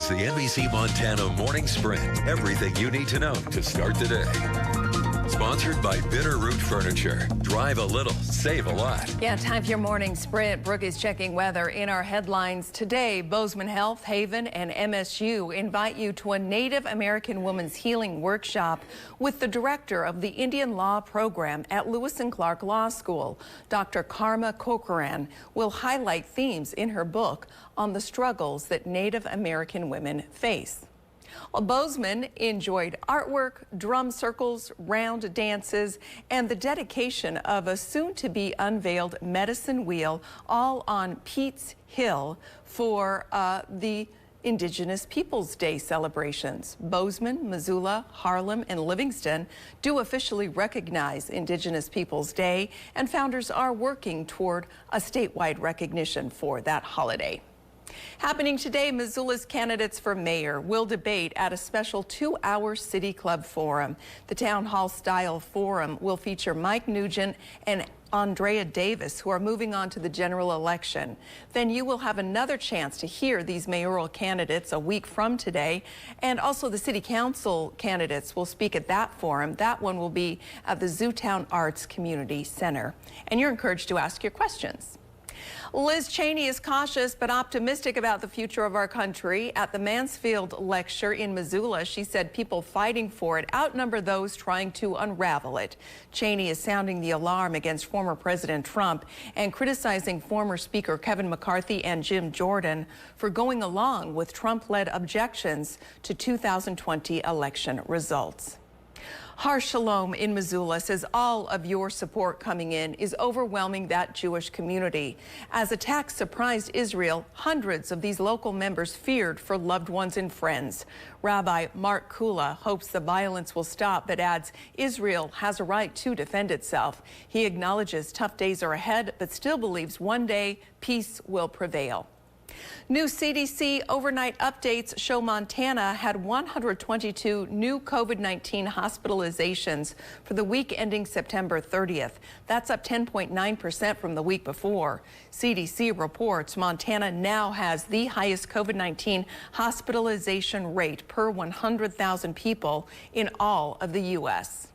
the NBC Montana Morning Sprint. Everything you need to know to start the day. Sponsored by Bitterroot Furniture. Drive a little, save a lot. Yeah, time for your morning sprint. Brooke is checking weather in our headlines today. Bozeman Health, Haven, and MSU invite you to a Native American Women's Healing Workshop with the director of the Indian Law Program at Lewis and Clark Law School. Dr. Karma Corcoran will highlight themes in her book on the struggles that Native American women face. Well, Bozeman enjoyed artwork, drum circles, round dances, and the dedication of a soon-to-be unveiled medicine wheel, all on Pete's Hill for the Indigenous Peoples Day celebrations. Bozeman, Missoula, Harlem, and Livingston do officially recognize Indigenous Peoples Day, and founders are working toward a statewide recognition for that holiday. Happening today, Missoula's candidates for mayor will debate at a special 2-hour City Club forum. The town hall-style forum will feature Mike Nugent and Andrea Davis, who are moving on to the general election. Then you will have another chance to hear these mayoral candidates a week from today, and also the city council candidates will speak at that forum. That one will be at the Zootown Arts Community Center. And you're encouraged to ask your questions. Liz Cheney is cautious but optimistic about the future of our country. At the Mansfield lecture in Missoula, she said people fighting for it outnumber those trying to unravel it. Cheney is sounding the alarm against former President Trump and criticizing former Speaker Kevin McCarthy and Jim Jordan for going along with Trump-led objections to 2020 election results. Har Shalom in Missoula says all of your support coming in is overwhelming that Jewish community. As attacks surprised Israel, hundreds of these local members feared for loved ones and friends. Rabbi Mark Kula hopes the violence will stop, but adds Israel has a right to defend itself. He acknowledges tough days are ahead, but still believes one day peace will prevail. New CDC overnight updates show Montana had 122 new COVID-19 hospitalizations for the week ending September 30th. That's up 10.9% from the week before. CDC reports Montana now has the highest COVID-19 hospitalization rate per 100,000 people in all of the U.S.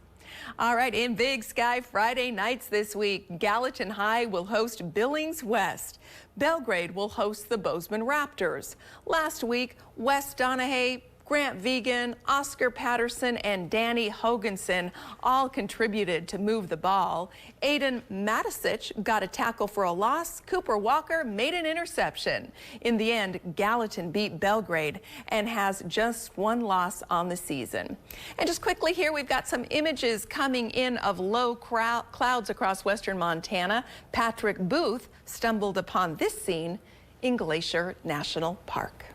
All right, in Big Sky Friday nights this week, Gallatin High will host Billings West. Belgrade will host the Bozeman Raptors. Last week, Wes Donahue, Grant Vegan, Oscar Patterson, and Danny Hoganson all contributed to move the ball. Aiden Matisich got a tackle for a loss. Cooper Walker made an interception. In the end, Gallatin beat Belgrade and has just one loss on the season. And just quickly here, we've got some images coming in of low clouds across western Montana. Patrick Booth stumbled upon this scene in Glacier National Park.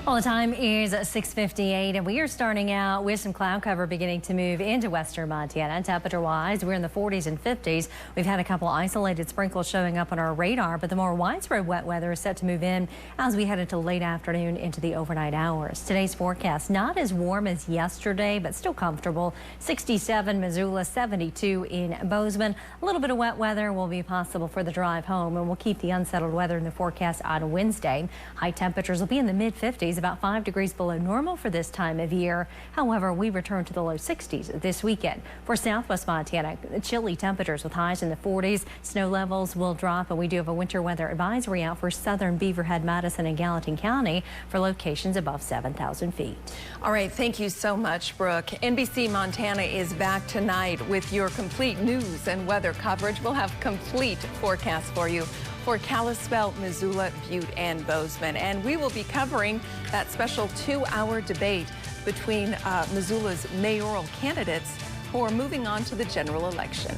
Well, the time is 6:58, and we are starting out with some cloud cover beginning to move into western Montana. Temperature-wise, we're in the 40s and 50s. We've had a couple isolated sprinkles showing up on our radar, but the more widespread wet weather is set to move in as we head into late afternoon into the overnight hours. Today's forecast, not as warm as yesterday, but still comfortable. 67 Missoula, 72 in Bozeman. A little bit of wet weather will be possible for the drive home, and we'll keep the unsettled weather in the forecast on Wednesday. High temperatures will be in the mid-50s. About 5 degrees below normal for this time of year. However, we return to the low 60s this weekend. For southwest Montana, chilly temperatures with highs in the 40s. Snow levels will drop, and we do have a winter weather advisory out for southern Beaverhead, Madison, and Gallatin County for locations above 7,000 feet. All right, thank you so much, Brooke. NBC Montana is back tonight with your complete news and weather coverage. We'll have complete forecasts for you for Kalispell, Missoula, Butte, and Bozeman. And we will be covering that special 2-hour debate between Missoula's mayoral candidates who are moving on to the general election.